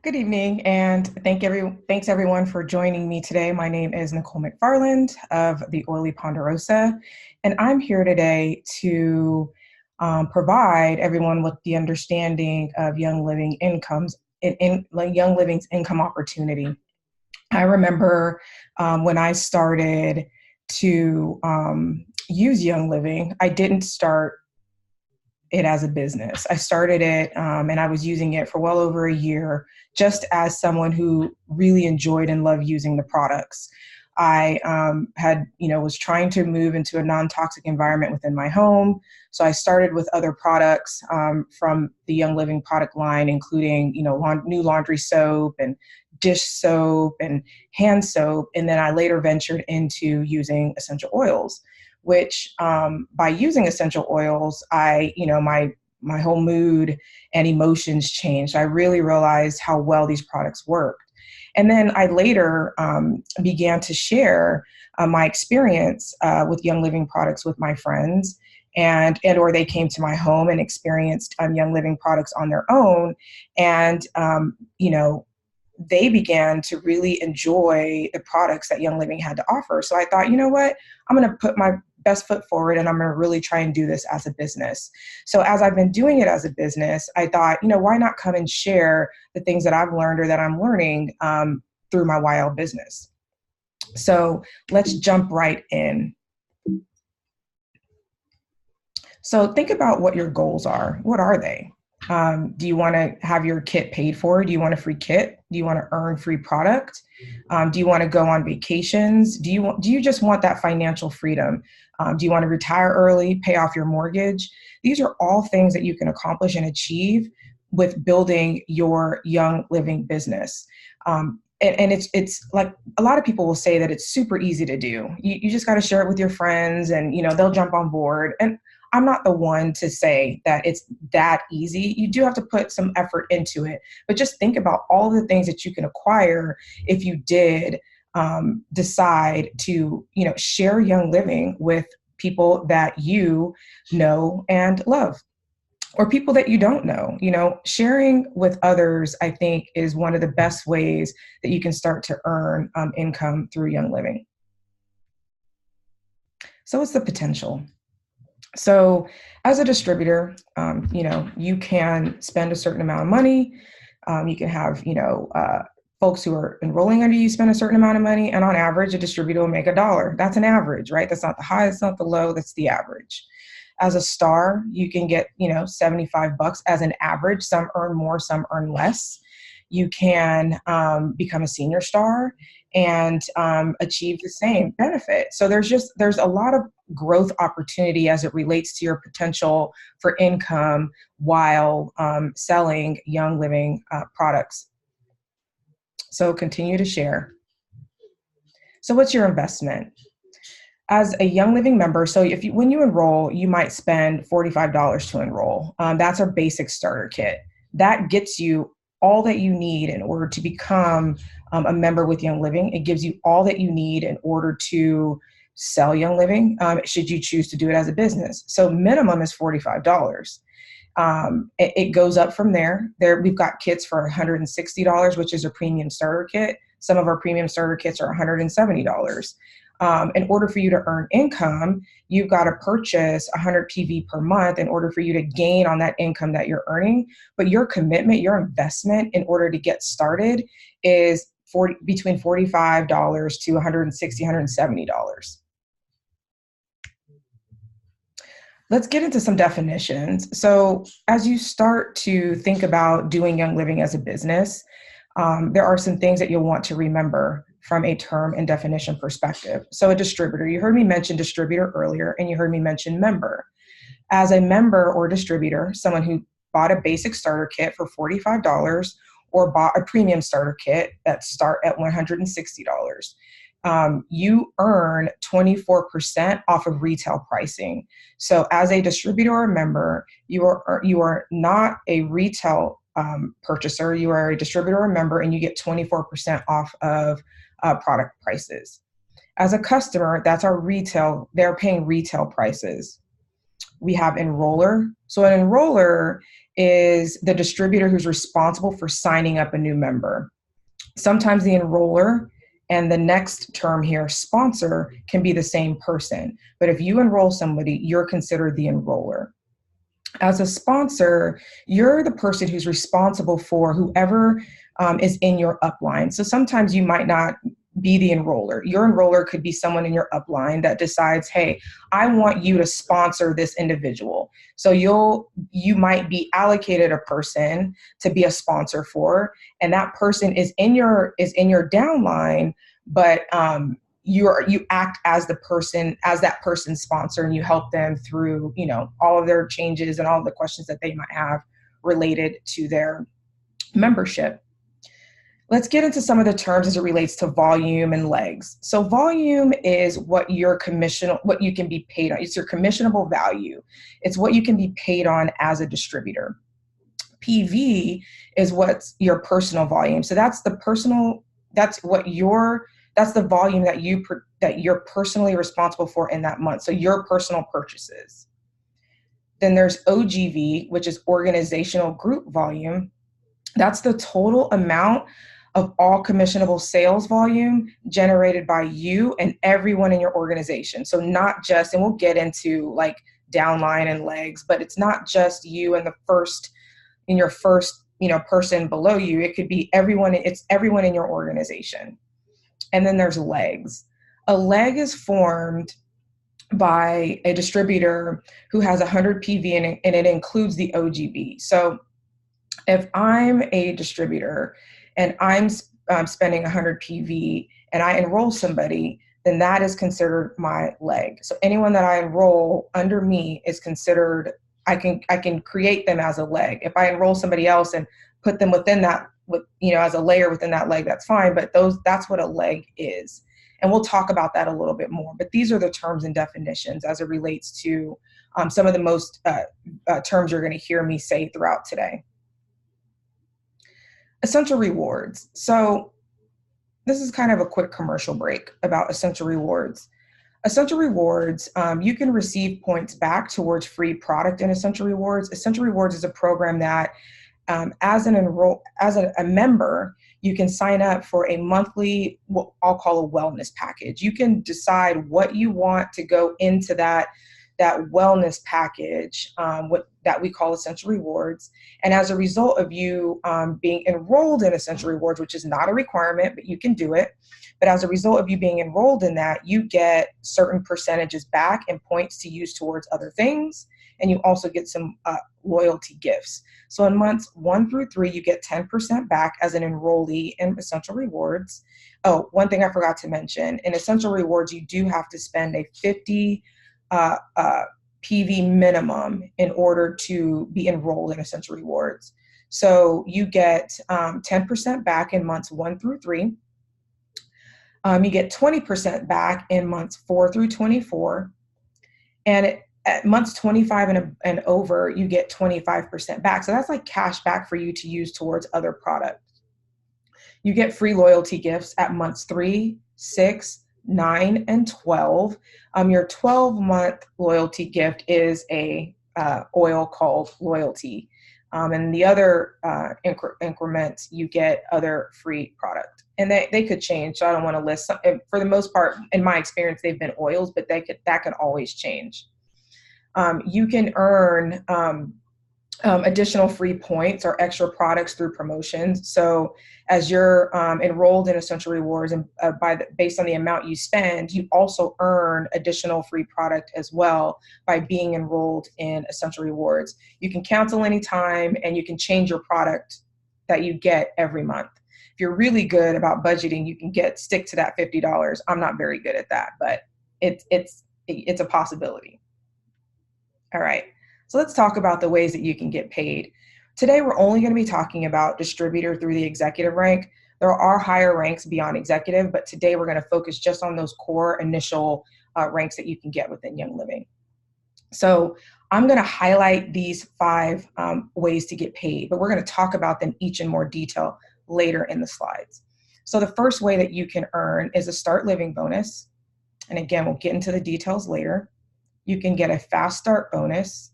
Good evening, and thanks everyone for joining me today. My name is Nicole McFarland of the Oily Ponderosa, and I'm here today to provide everyone with the understanding of Young Living incomes like Young Living's income opportunity. I remember when I started to use Young Living, I didn't start it as a business. I started it and I was using it for well over a year just as someone who really enjoyed and loved using the products. I was trying to move into a non-toxic environment within my home. So I started with other products from the Young Living product line, including, new laundry soap and dish soap and hand soap. And then I later ventured into using essential oils, which by using essential oils, my whole mood and emotions changed. I really realized how well these products worked. And then I later began to share my experience with Young Living products with my friends, or they came to my home and experienced Young Living products on their own. And, they began to really enjoy the products that Young Living had to offer. So I thought, you know what, I'm going to put my best foot forward and I'm going to really try and do this as a business. So as I've been doing it as a business, I thought, why not come and share the things that I've learned or that I'm learning through my YL business. So let's jump right in. So think about what your goals are. What are they? Do you want to have your kit paid for? Do you want a free kit? Do you want to earn free product? Do you want to go on vacations? Do you just want that financial freedom? Do you want to retire early, pay off your mortgage? These are all things that you can accomplish and achieve with building your Young Living business. And it's like a lot of people will say that it's super easy to do. You just got to share it with your friends and, they'll jump on board. And I'm not the one to say that it's that easy. You do have to put some effort into it, but just think about all the things that you can acquire if you did decide to, share Young Living with people that you know and love, or people that you don't know. Sharing with others, I think, is one of the best ways that you can start to earn income through Young Living. So what's the potential? So as a distributor, you can spend a certain amount of money. You can have, folks who are enrolling under you spend a certain amount of money. And on average, a distributor will make $1. That's an average, right? That's not the high, it's not the low, that's the average. As a star, you can get, $75 as an average. Some earn more, some earn less. You can become a senior star and achieve the same benefit. So there's a lot of growth opportunity as it relates to your potential for income while selling Young Living products. So continue to share. So what's your investment? As a Young Living member, so when you enroll, you might spend $45 to enroll. That's our basic starter kit. That gets you all that you need in order to become a member with Young Living. It gives you all that you need in order to sell Young Living, should you choose to do it as a business. So minimum is $45. It goes up from there. We've got kits for $160, which is a premium starter kit. Some of our premium starter kits are $170. In order for you to earn income, you've got to purchase 100 PV per month in order for you to gain on that income that you're earning. But your commitment, your investment in order to get started is between $45 to $160, $170. Let's get into some definitions. So as you start to think about doing Young Living as a business, there are some things that you'll want to remember from a term and definition perspective. So a distributor, you heard me mention distributor earlier, and you heard me mention member. As a member or distributor, someone who bought a basic starter kit for $45 or bought a premium starter kit that start at $160, you earn 24% off of retail pricing. So as a distributor or member, you are not a retail purchaser, you are a distributor or member, and you get 24% off of product prices. As a customer, that's our retail, they're paying retail prices. We have enroller. So an enroller is the distributor who's responsible for signing up a new member. Sometimes the enroller and the next term here, sponsor, can be the same person. But if you enroll somebody, you're considered the enroller. As a sponsor, you're the person who's responsible for whoever is in your upline. So sometimes you might not be the enroller. Your enroller could be someone in your upline that decides, hey, I want you to sponsor this individual. So you might be allocated a person to be a sponsor for, and that person is in your downline, but you act as that person's sponsor, and you help them through, all of their changes and all of the questions that they might have related to their membership. Let's get into some of the terms as it relates to volume and legs. So volume is what you can be paid on. It's your commissionable value. It's what you can be paid on as a distributor. PV is what's your personal volume. So that's the volume that you're personally responsible for in that month. So your personal purchases. Then there's OGV, which is organizational group volume. That's the total amount of all commissionable sales volume generated by you and everyone in your organization. So not just, and we'll get into like downline and legs, but it's not just you and your first person below you. It could be everyone. It's everyone in your organization. And then there's legs. A leg is formed by a distributor who has 100 PV and it includes the OGB. So if I'm a distributor and I'm spending 100 PV and I enroll somebody, then that is considered my leg. So anyone that I enroll under me is considered, I can create them as a leg. If I enroll somebody else and put them within that, as a layer within that leg, that's fine. But that's what a leg is. And we'll talk about that a little bit more. But these are the terms and definitions as it relates to some of the most terms you're going to hear me say throughout today. Essential rewards. So this is kind of a quick commercial break about essential rewards. Essential rewards, you can receive points back towards free product in essential rewards. Essential rewards is a program that as a member, you can sign up for a monthly, what I'll call a wellness package. You can decide what you want to go into that wellness package, that we call essential rewards. And as a result of you being enrolled in essential rewards, which is not a requirement, but you can do it. But as a result of you being enrolled in that, you get certain percentages back and points to use towards other things. And you also get some loyalty gifts. So in months 1 through 3, you get 10% back as an enrollee in essential rewards. Oh, one thing I forgot to mention, in essential rewards, you do have to spend a 50 PV minimum in order to be enrolled in essential rewards. So you get 10% back in months 1 through 3. You get 20% back in months 4 through 24. And at months 25 and over, you get 25% back. So that's like cash back for you to use towards other products. You get free loyalty gifts at months 3, 6, 9, and 12. Your 12-month loyalty gift is a oil called Loyalty. And the other increments, you get other free product. And they could change, so I don't want to list some. For the most part, in my experience, they've been oils, but that could always change. You can earn additional free points or extra products through promotions. So as you're enrolled in essential rewards, and based on the amount you spend, you also earn additional free product as well by being enrolled in essential rewards. You can cancel anytime, and you can change your product that you get every month. If you're really good about budgeting, you can stick to that $50. I'm not very good at that, but it's a possibility. All right. So let's talk about the ways that you can get paid. Today, we're only going to be talking about distributor through the executive rank. There are higher ranks beyond executive, but today we're going to focus just on those core initial ranks that you can get within Young Living. So I'm going to highlight these 5 ways to get paid, but we're going to talk about them each in more detail later in the slides. So the first way that you can earn is a start living bonus. And again, we'll get into the details later. You can get a fast start bonus.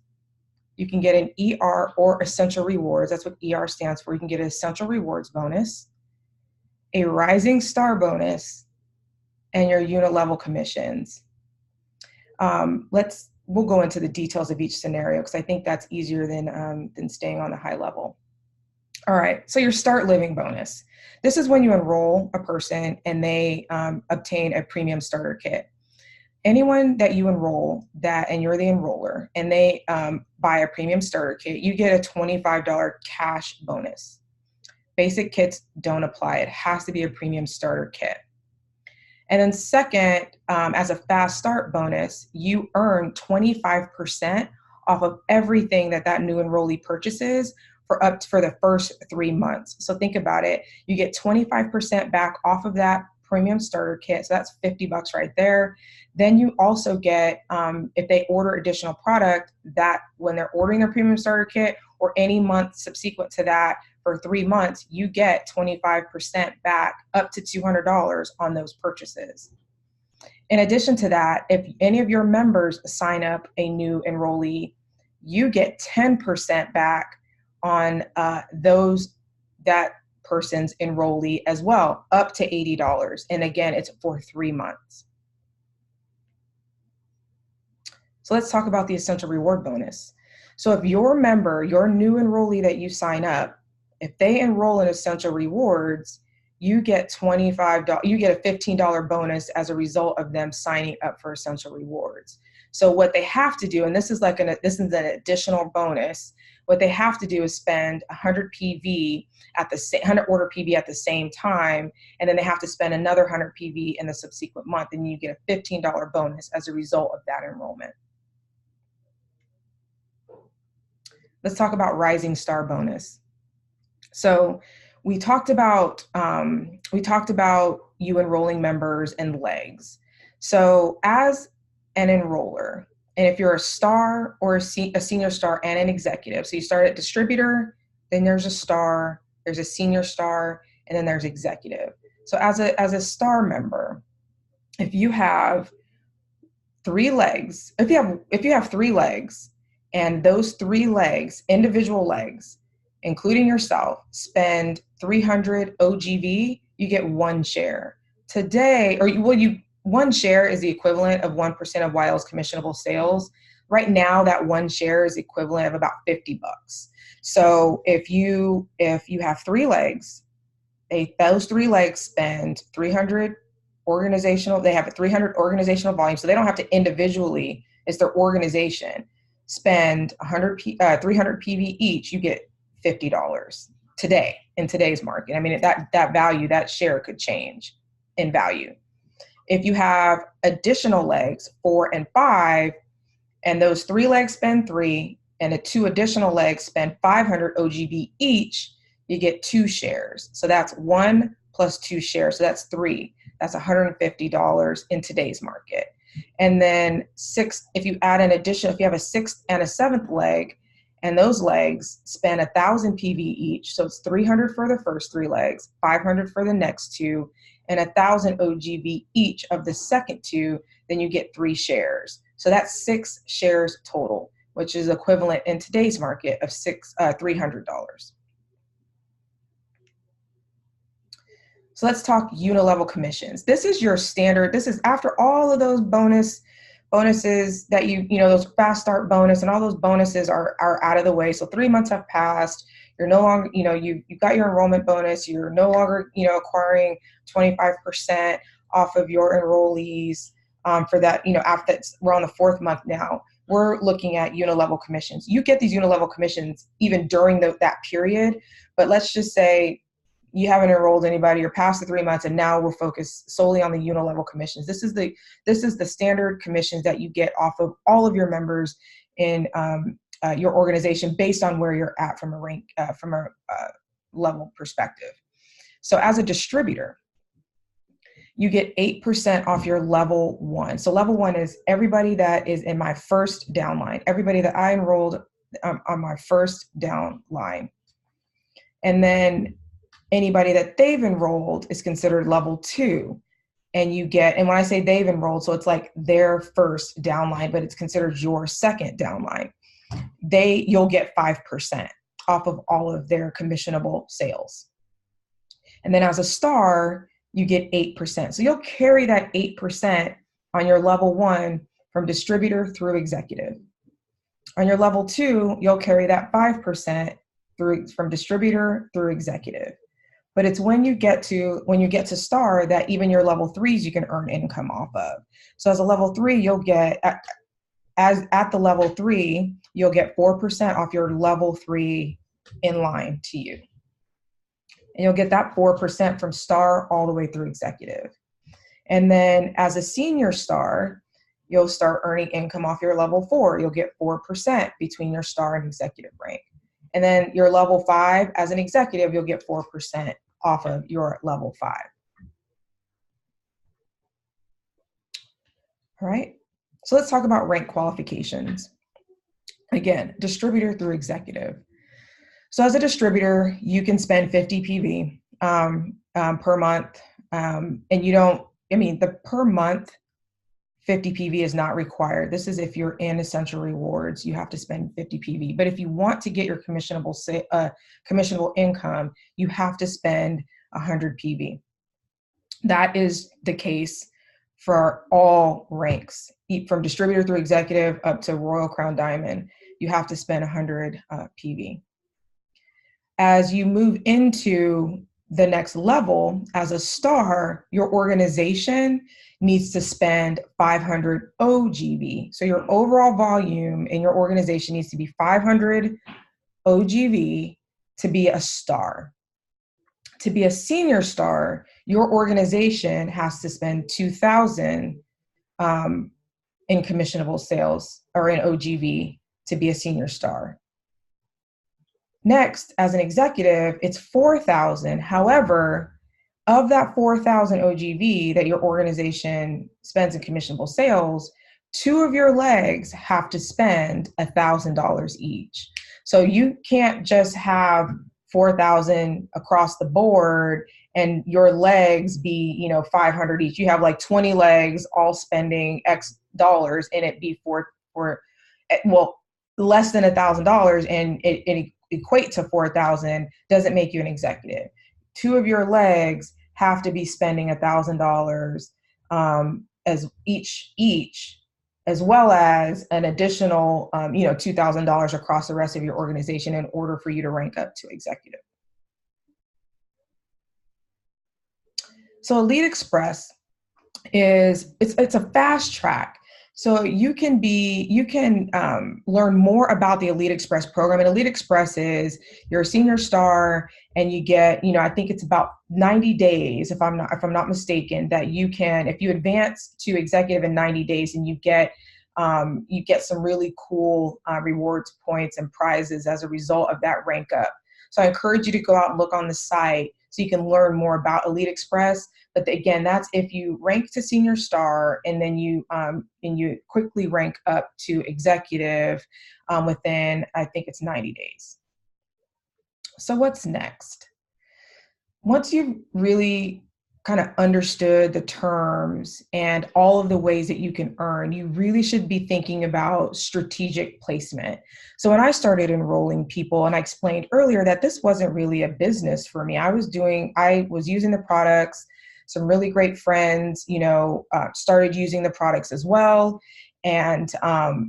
You can get an ER or essential rewards. That's what ER stands for. You can get an essential rewards bonus, a rising star bonus, and your UNILEVEL commissions. We'll go into the details of each scenario because I think that's easier than staying on the high level. All right, so your start living bonus. This is when you enroll a person and they obtain a premium starter kit. Anyone that you enroll and you're the enroller and they buy a premium starter kit, you get a $25 cash bonus. Basic kits don't apply. It has to be a premium starter kit. And then second, as a fast start bonus, you earn 25% off of everything that new enrollee purchases for the first 3 months. So think about it. You get 25% back off of that premium starter kit. So that's $50 right there. Then you also get, if they order additional product, that when they're ordering their premium starter kit or any month subsequent to that for 3 months, you get 25% back up to $200 on those purchases. In addition to that, if any of your members sign up a new enrollee, you get 10% back on that person's enrollee as well, up to $80. And again, it's for 3 months. So let's talk about the essential reward bonus. So if your member, your new enrollee that you sign up, if they enroll in essential rewards, you get you get a $15 bonus as a result of them signing up for essential rewards. So what they have to do, and this is an additional bonus, what they have to do is spend 100 PV 100 order PV at the same time, and then they have to spend another 100 PV in the subsequent month, and you get a $15 bonus as a result of that enrollment. Let's talk about rising star bonus. So we talked about you enrolling members and legs. So as an enroller, and if you're a star or a senior star and an executive, so you start at distributor, then there's a star, there's a senior star, and then there's executive. So as a star member, if you have 3 legs, if you have 3 legs, and those 3 legs, individual legs, including yourself, spend 300 OGV, you get 1 share. Today, 1 share is the equivalent of 1% of YL's commissionable sales. Right now, that 1 share is equivalent of about $50. So if you have 3 legs, those 3 legs spend 300 they have a 300 organizational volume, so they don't have to individually, it's their organization, spend 300 PV each, you get $50 today in today's market. I mean, that value, that share could change in value. If you have additional legs, 4 and 5, and those 3 legs spend 3, and the 2 additional legs spend 500 OGV each, you get 2 shares. So that's 1 plus 2 shares. So that's 3. That's $150 in today's market. And then 6, if you add an addition, if you have a 6th and a 7th leg, and those legs spend 1,000 PV each, so it's 300 for the first 3 legs, 500 for the next 2, and 1,000 OGV each of the second 2, then you get 3 shares. So that's 6 shares total, which is equivalent in today's market of $300. So let's talk UNILEVEL commissions. This is your standard. This is after all of those bonuses that those fast start bonus and all those bonuses are out of the way. So 3 months have passed. You're no longer, you've got your enrollment bonus. You're no longer, acquiring 25% off of your enrollees for that, after we're on the 4th month now. We're looking at UNILEVEL commissions. You get these UNILEVEL commissions even during that period, but let's just say you haven't enrolled anybody, you're past the 3 months, and now we're focused solely on the UNILEVEL commissions. This is the standard commissions that you get off of all of your members in your organization based on where you're at from a level perspective. So as a distributor, you get 8% off your level 1. So level 1 is everybody that is in my first downline, everybody that I enrolled on my first downline. And then anybody that they've enrolled is considered level 2. and you get, and when I say they've enrolled, so it's like their first downline, but it's considered your second downline, you'll get 5% off of all of their commissionable sales. And then as a star, you get 8%. So you'll carry that 8% on your level 1 from distributor through executive. On your level 2, you'll carry that 5% from distributor through executive. But it's when you get to star that even your level 3s you can earn income off of. So as a level 3, you'll get at the level 3, you'll get 4% off your level 3 in line to you. And you'll get that 4% from star all the way through executive. And then as a senior star, you'll start earning income off your level 4. You'll get 4% between your star and executive rank. And then your level 5, as an executive, you'll get 4% off of your level 5. All right. So let's talk about rank qualifications. Again, distributor through executive. So as a distributor, you can spend 50 PV per month. And the per month 50 PV is not required. This is if you're in Essential Rewards, you have to spend 50 PV. But if you want to get your commissionable income, you have to spend 100 PV. That is the case for all ranks, from distributor through executive up to Royal Crown Diamond. You have to spend 100 PV. As you move into the next level as a star, your organization needs to spend 500 OGV. So your overall volume in your organization needs to be 500 OGV to be a star. To be a senior star, your organization has to spend 2,000 in commissionable sales or in OGV to be a senior star. Next, as an executive, it's 4,000. However, of that 4,000 OGV that your organization spends in commissionable sales, 2 of your legs have to spend $1,000 each. So you can't just have 4,000 across the board and your legs be, 500 each. You have like 20 legs all spending X dollars and it be less than $1,000 and it equate to 4,000 doesn't make you an executive. 2 of your legs have to be spending $1,000 as each, as well as an additional, $2,000 across the rest of your organization in order for you to rank up to executive. So Elite Express it's a fast track. So you can learn more about the Elite Express program. And Elite Express is you're a senior star and you get, I think it's about 90 days, if I'm not mistaken, that you can, if you advance to executive in 90 days and you get some really cool rewards points and prizes as a result of that rank up. So I encourage you to go out and look on the site so you can learn more about Elite Express. But again, that's if you rank to senior star and then you quickly rank up to executive within, I think it's 90 days. So what's next? Once you've really kind of understood the terms and all of the ways that you can earn, you really should be thinking about strategic placement. So when I started enrolling people, and I explained earlier that this wasn't really a business for me. I was using the products. Some really great friends, started using the products as well. And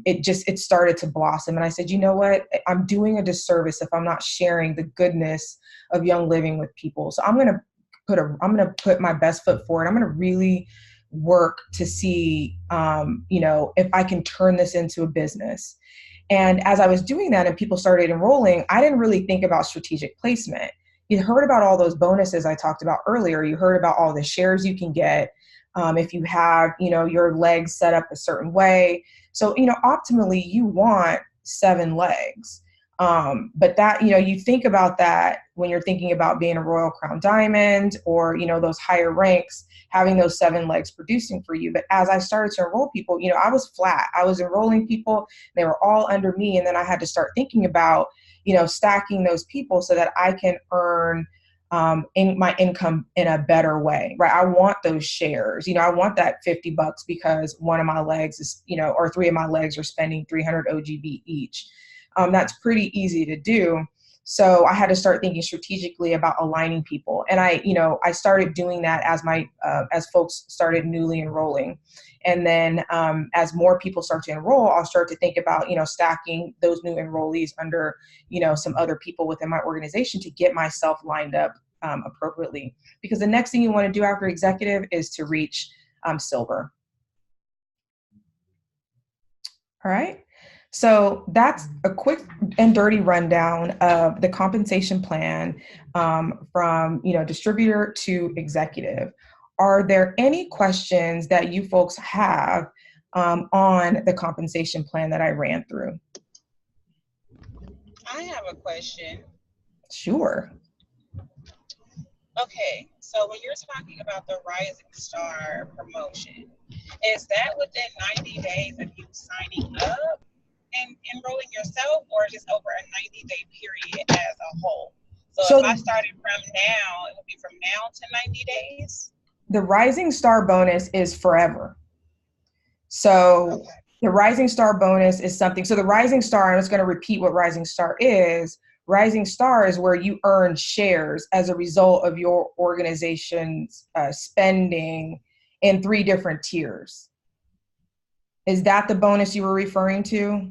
it started to blossom. And I said, you know what? I'm doing a disservice if I'm not sharing the goodness of Young Living with people. So I'm going to put my best foot forward. I'm going to really work to see, if I can turn this into a business. And as I was doing that and people started enrolling, I didn't really think about strategic placement. You heard about all those bonuses I talked about earlier. You heard about all the shares you can get if you have, your legs set up a certain way. So, optimally you want 7 legs. But that, you think about that when you're thinking about being a Royal Crown Diamond or, those higher ranks, having those 7 legs producing for you. But as I started to enroll people, I was flat. I was enrolling people, they were all under me. And then I had to start thinking about, stacking those people so that I can earn in my income in a better way, right? I want those shares. I want that $50 because one of my legs is, or three of my legs are spending 300 OGB each. That's pretty easy to do. So I had to start thinking strategically about aligning people. And I started doing that as folks started newly enrolling. And then as more people start to enroll, I'll start to think about, stacking those new enrollees under, some other people within my organization to get myself lined up appropriately. Because the next thing you want to do after executive is to reach silver. All right. So that's a quick and dirty rundown of the compensation plan from distributor to executive. Are there any questions that you folks have on the compensation plan that I ran through? I have a question. Sure. Okay, so when you're talking about the Rising Star promotion, is that within 90 days of you signing up and enrolling yourself, or just over a 90-day period as a whole? So if I started from now, it would be from now to 90 days? The Rising Star bonus is forever. So okay. The Rising Star bonus is something. So the Rising Star, I'm just going to repeat what Rising Star is. Rising Star is where you earn shares as a result of your organization's spending in 3 different tiers. Is that the bonus you were referring to?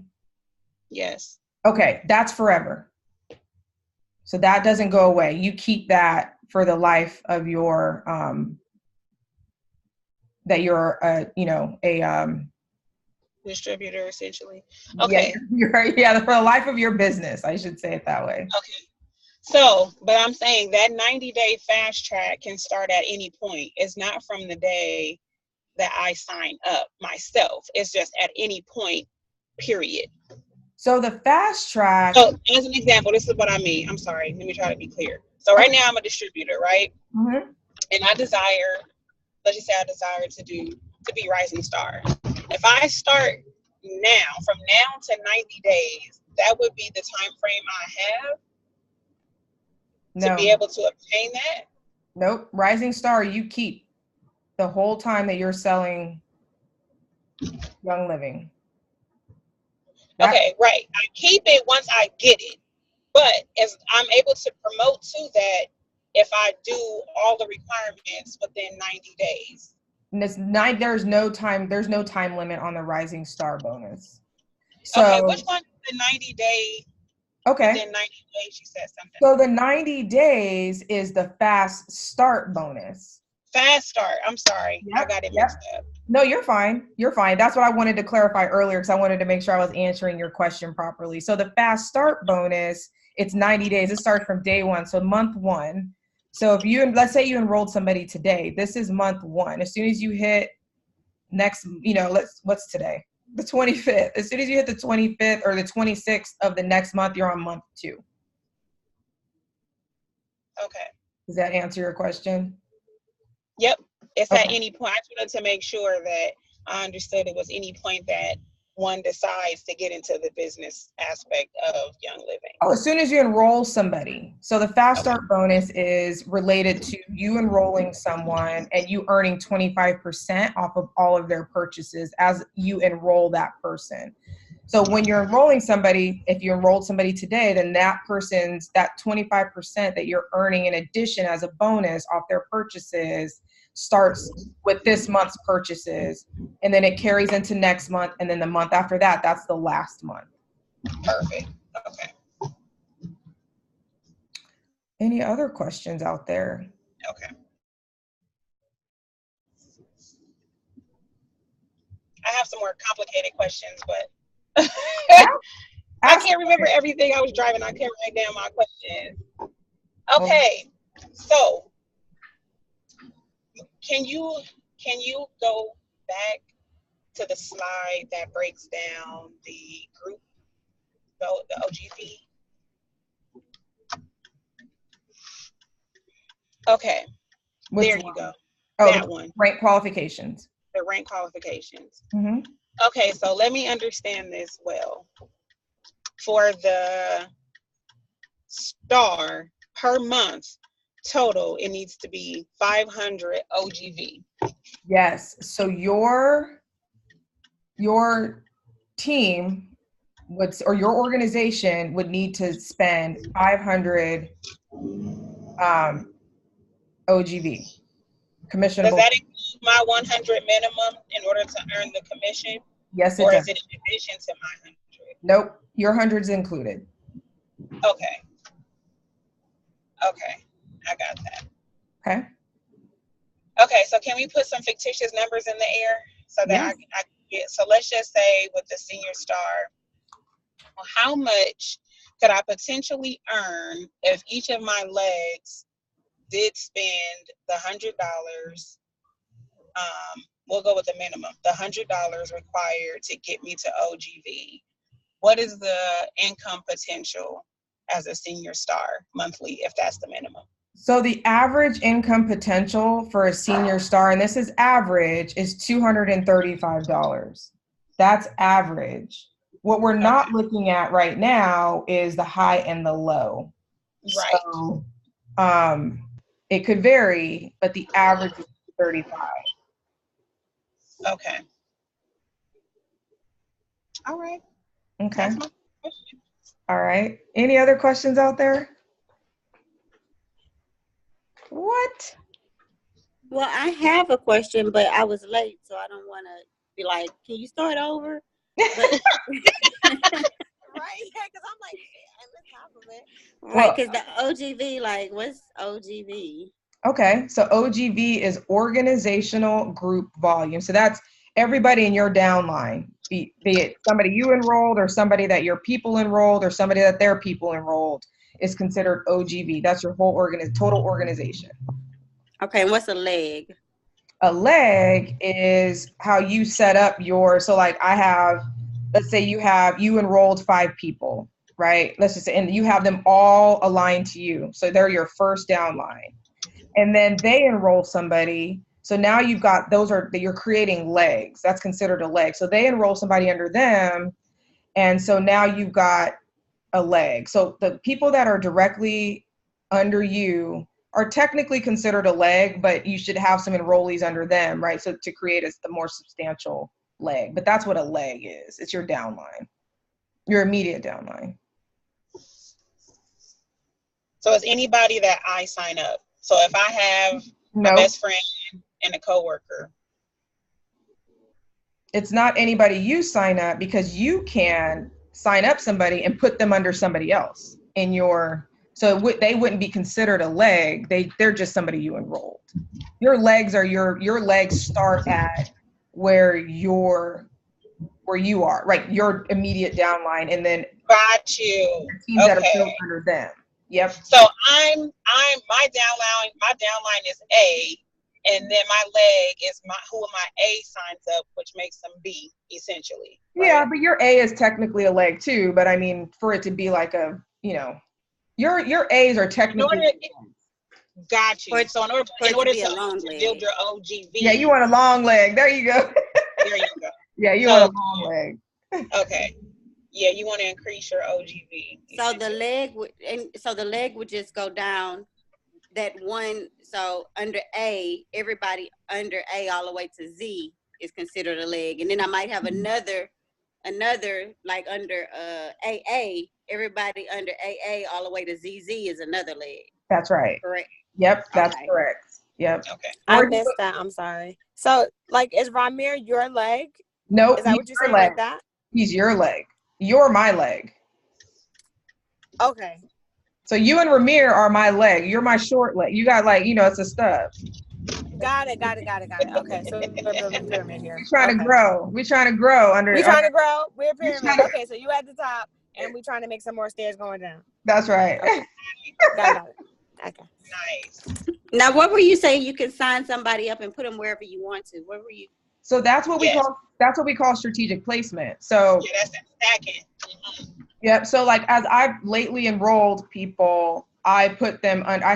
Yes. Okay, that's forever. So that doesn't go away. You keep that for the life of your, that you're, distributor, essentially. Okay. Yeah, for the life of your business, I should say it that way. Okay. So, but I'm saying that 90-day fast track can start at any point. It's not from the day that I sign up myself. It's just at any point, period. So the fast track. So as an example, this is what I mean. I'm sorry. Let me try to be clear. So right now I'm a distributor, right? Mm-hmm. And let's just say I desire to be Rising Star. If I start now, from now to 90 days, that would be the time frame I have to be able to obtain that? Nope. Rising Star, you keep the whole time that you're selling Young Living. Okay, right. I keep it once I get it. But as I'm able to promote to that if I do all the requirements within 90 days. And there's no time limit on the Rising Star bonus. So, okay, which one is the 90-day? Okay. Within 90 days, you said something. So the 90 days is the fast start bonus. Fast start. I'm sorry. Yep, I got it mixed up. No, you're fine. You're fine. That's what I wanted to clarify earlier because I wanted to make sure I was answering your question properly. So the fast start bonus, it's 90 days. It starts from day 1. So month 1. So if let's say you enrolled somebody today, this is month 1. As soon as you hit what's today? The 25th. As soon as you hit the 25th or the 26th of the next month, you're on month 2. Okay. Does that answer your question? Yep. It's okay. At any point. I just wanted to make sure that I understood it was any point that one decides to get into the business aspect of Young Living. Oh, as soon as you enroll somebody. So the fast start bonus is related to you enrolling someone and you earning 25% off of all of their purchases as you enroll that person. So when you're enrolling somebody, if you enrolled somebody today, then that 25% that you're earning in addition as a bonus off their purchases starts with this month's purchases, and then it carries into next month, and then the month after that, that's the last month. Perfect. Okay. Any other questions out there? Okay. I have some more complicated questions, but I can't remember everything. I was driving. I can't write down my questions. Okay. So can you go back to the slide that breaks down the group, the OGP? Okay. There you go. That one. Rank qualifications. The rank qualifications. Mm-hmm. Okay, so let me understand this well. For the star per month, total, it needs to be 500 OGV. Yes. So your team would, or your organization would need to spend 500 OGV, Does commissionable. that include my 100 minimum in order to earn the commission? Yes, it Or does. is it in addition to my 100? Nope. Your hundred's included. Okay. Okay. I got that. Okay. Okay, so can we put some fictitious numbers in the air so that Yes. I get, so let's just say with the senior star, how much could I potentially earn if each of my legs did spend the $100? We'll go with the minimum, the $100 required to get me to OGV. What is the income potential as a senior star monthly if that's the minimum? So the average income potential for a senior star, and this is average, is $235. That's average. What we're not looking at right now is the high and the low. Right. So it could vary, but the average is 35. Okay. All right. Okay. All right. Any other questions out there? What? Well, I have a question, but I was late, so I don't want to be like, can you start over? But, right? Yeah, because I'm like, I'm on top of it. Right, because the OGV, like, what's OGV? Okay, so OGV is organizational group volume. So that's everybody in your downline, be it somebody you enrolled or somebody that your people enrolled or somebody that their people enrolled is considered OGV. That's your whole total organization. Okay, and what's a leg? A leg is how you set up so like I have, let's say you enrolled 5 people, right? Let's just say, and you have them all aligned to you. So they're your first downline. And then they enroll somebody. So now you've got, you're creating legs. That's considered a leg. So they enroll somebody under them. And so now you've got a leg. So the people that are directly under you are technically considered a leg, but you should have some enrollees under them, right? So to create a more substantial leg. But that's what a leg is. It's your downline, your immediate downline. So it's anybody that I sign up. So if I have my best friend and a coworker. It's not anybody you sign up, because you can sign up somebody and put them under somebody else in your, so they wouldn't be considered a leg. They're just somebody you enrolled. Your legs are your legs start at where you are, right? Your immediate downline, and then got you. Teams that are built under them. Yep. So my downline is A, and then my leg is who my A signs up, which makes them B essentially. Right? Yeah, but your A is technically a leg too. But I mean, for it to be like your A's are technically. Got you. So in order to build your OGV. Yeah, you want a long leg. There you go. There you go. Yeah, you want a long leg. Okay. Yeah, you want to increase your OGV. So the leg would just go down that one. So under A, everybody under A all the way to Z is considered a leg, and then I might have another like under AA. Everybody under AA all the way to ZZ is another leg. That's right. Correct. Yep, that's correct. Yep. Okay. I missed that. I'm sorry. So, like, is Ramir your leg? No. Is that what you're saying like that? He's your leg. You're my leg. Okay. So you and Ramir are my leg. You're my short leg. You got it's a stub. Got it. Okay, so we're building a pyramid here. We're trying to grow. We're trying to grow under. We're trying to grow. We're a pyramid. Okay, so you at the top, and we're trying to make some more stairs going down. That's right. Okay. Got it. Okay. Nice. Now, what were you saying? You can sign somebody up and put them wherever you want to. What were you? So that's what we call strategic placement. So yeah, that's stacking. Yep. So like as I've lately enrolled people, I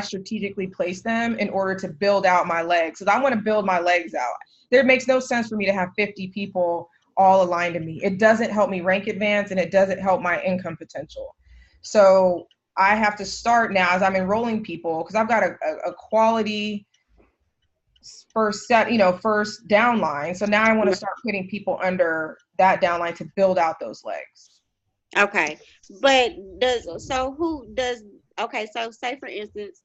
strategically place them in order to build out my legs. So I want to build my legs out. There makes no sense for me to have 50 people all aligned to me. It doesn't help me rank advance, and it doesn't help my income potential. So I have to start now as I'm enrolling people, because I've got a quality first set, first downline. So now I want to start putting people under that downline to build out those legs. Okay. But so say for instance,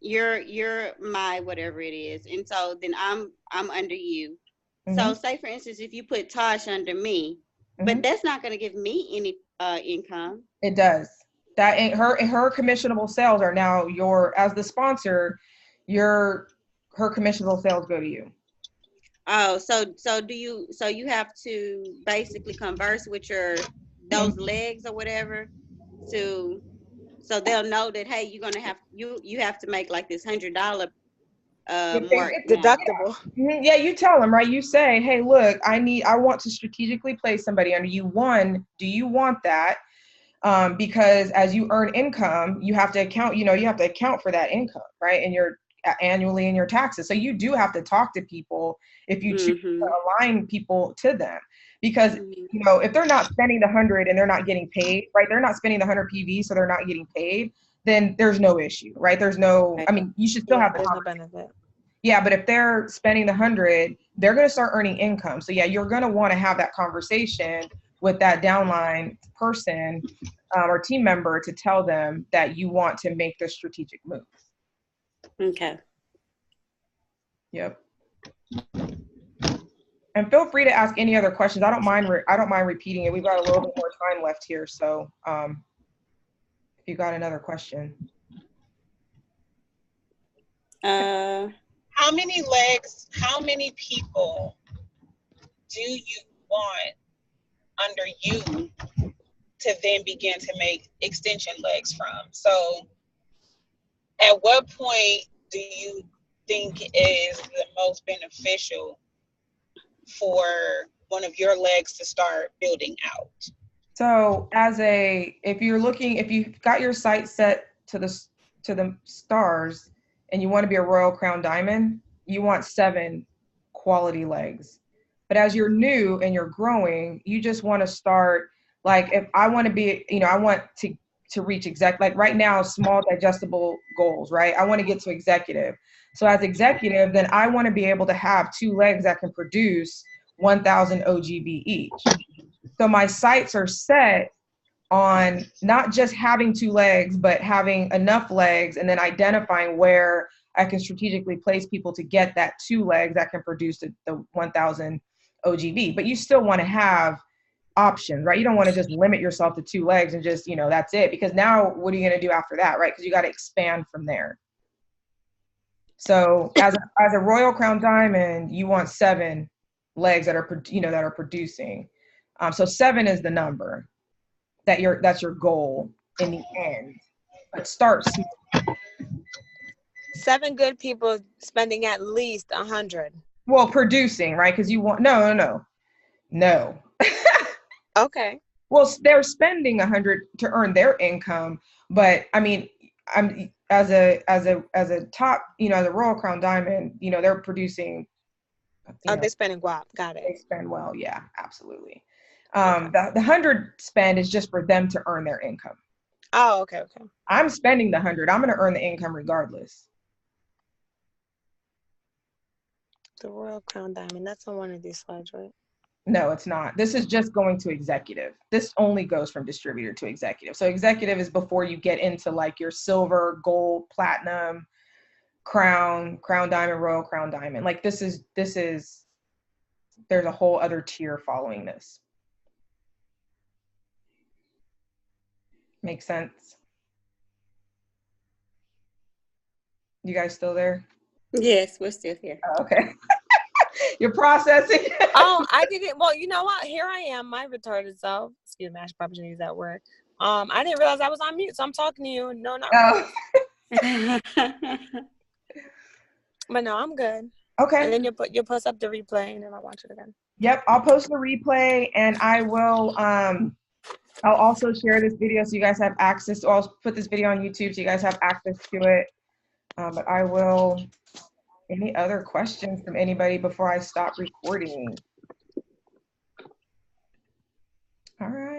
you're my whatever it is, and so then I'm under you. So say for instance, if you put Tosh under me, but that's not going to give me any income. It does. That her commissionable sales are now as the sponsor, her commissionable sales go to you. Oh, so you have to basically converse with those legs or whatever so they'll know that, hey, you're gonna have you have to make like this $100 mark deductible. Yeah, you tell them, right? You say, hey, look, I want to strategically place somebody under you. One, do you want that? Because as you earn income, you have to account, you have to account for that income, right? And your annually in your taxes. So you do have to talk to people if you choose to align people to them. Because, if they're not spending the 100 and they're not getting paid, right? They're not spending the 100 PV, so they're not getting paid, then there's no issue, right? There's no, you should still have the there's no benefit. Yeah, but if they're spending the 100, they're going to start earning income. So yeah, you're going to want to have that conversation with that downline person or team member to tell them that you want to make the strategic move. Okay. Yep. And feel free to ask any other questions. I don't mind repeating it. We've got a little bit more time left here, so if you got another question. How many legs, how many people do you want under you to then begin to make extension legs from? So at what point do you think is the most beneficial for one of your legs to start building out? So if you've got your sight set to the stars and you want to be a Royal Crown Diamond, you want 7 quality legs. But as you're new and you're growing, you just want to start, like, if I want to be, I want to reach like right now, small digestible goals, right? I want to get to executive. So as executive, then I want to be able to have 2 legs that can produce 1,000 OGB each. So my sights are set on not just having 2 legs, but having enough legs and then identifying where I can strategically place people to get that 2 legs that can produce the 1,000 OGB. But you still want to have options, right? You don't want to just limit yourself to 2 legs and just, that's it. Because now what are you going to do after that, right? Because you got to expand from there. So as a Royal Crown Diamond, you want 7 legs that are producing. So 7 is the number that's your goal in the end. But start small. 7 good people spending at least 100. Well, producing, right? Because you want no. Okay. Well, they're spending 100 to earn their income, but I'm as a top, as a Royal Crown Diamond, they're producing. They're spending guap. Got it. They spend well, yeah, absolutely. The 100 spend is just for them to earn their income. Oh, okay. I'm spending the 100. I'm going to earn the income regardless. The Royal Crown Diamond. That's on one of these slides, right? No, it's not. This is just going to executive. This only goes from distributor to executive. So executive is before you get into like your silver, gold, platinum, crown diamond, Royal Crown Diamond. Like this is there's a whole other tier following this. Makes sense? You guys still there? Yes, we're still here. Oh, okay. You're processing. Oh, I didn't. Well, you know what? Here I am, my retarded self. Excuse me, I should probably use that word. I didn't realize I was on mute, so I'm talking to you. No, not really. But no, I'm good. Okay. And then you'll post up the replay, and then I'll watch it again. Yep, I'll post the replay, and I will. I'll also share this video so you guys have access. I'll put this video on YouTube so you guys have access to it. But I will. Any other questions from anybody before I stop recording? All right.